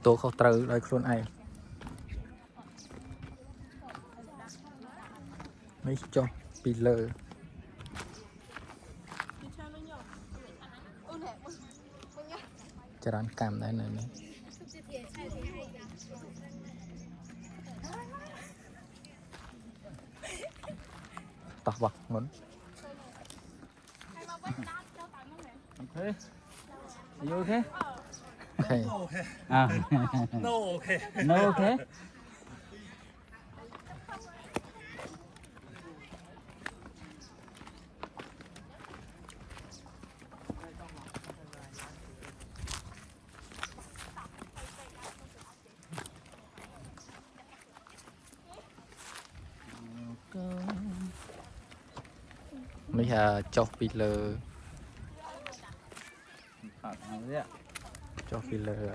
ตัวเขาเตอเลยครูนไอไม่จบปีเลยจะร้านกามได้เลยนี่ตอกบอกหมดOkay. Are you okay? โอเค Ah. No, okay. No, okay. ไม่ใช่จบปีเลย เอาเนี่ย จบปีเลย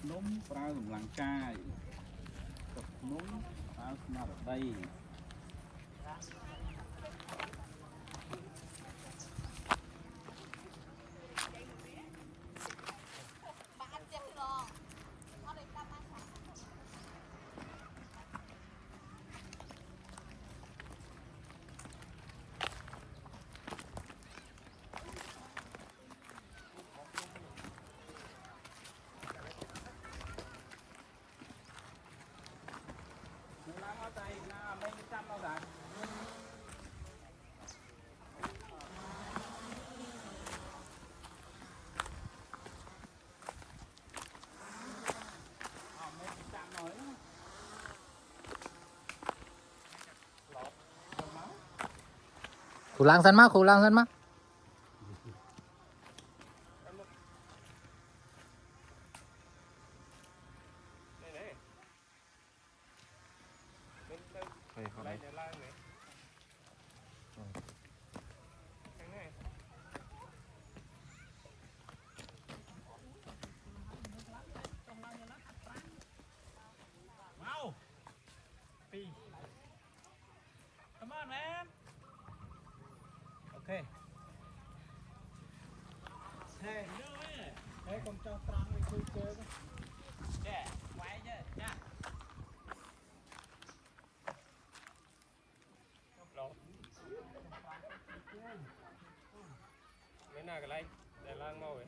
นมปลาหลังกายกับนมปลาสมาร์ทไดครูล้างสันมากครูล้างสันมากCome on, man. Okay. Hey, hey, con cho trăng đi chơi chơi. Yeah, quay chứ, nha. Mấy nào cái này, để lang mau vậy.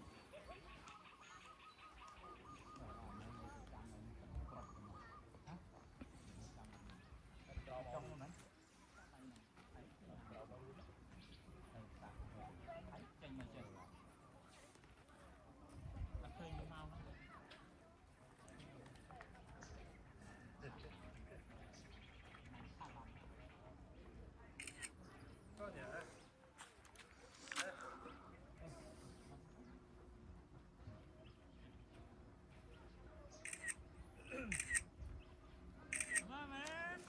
Come on, man.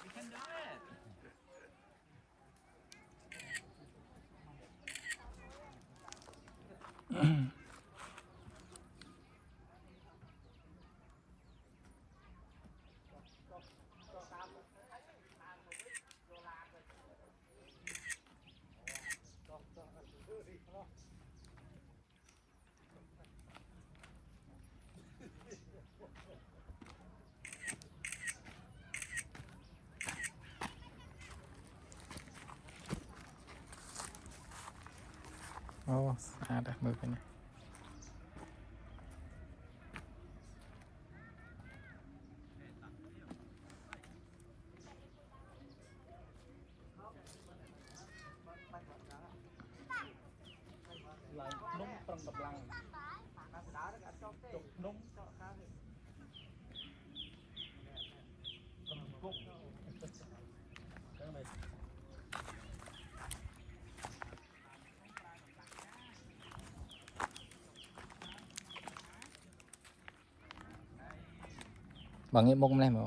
You can do it. โอ้สะอาดมือเป็นไง นมตรงกับลังจกนมกุ๊ก bằng cái mông này mà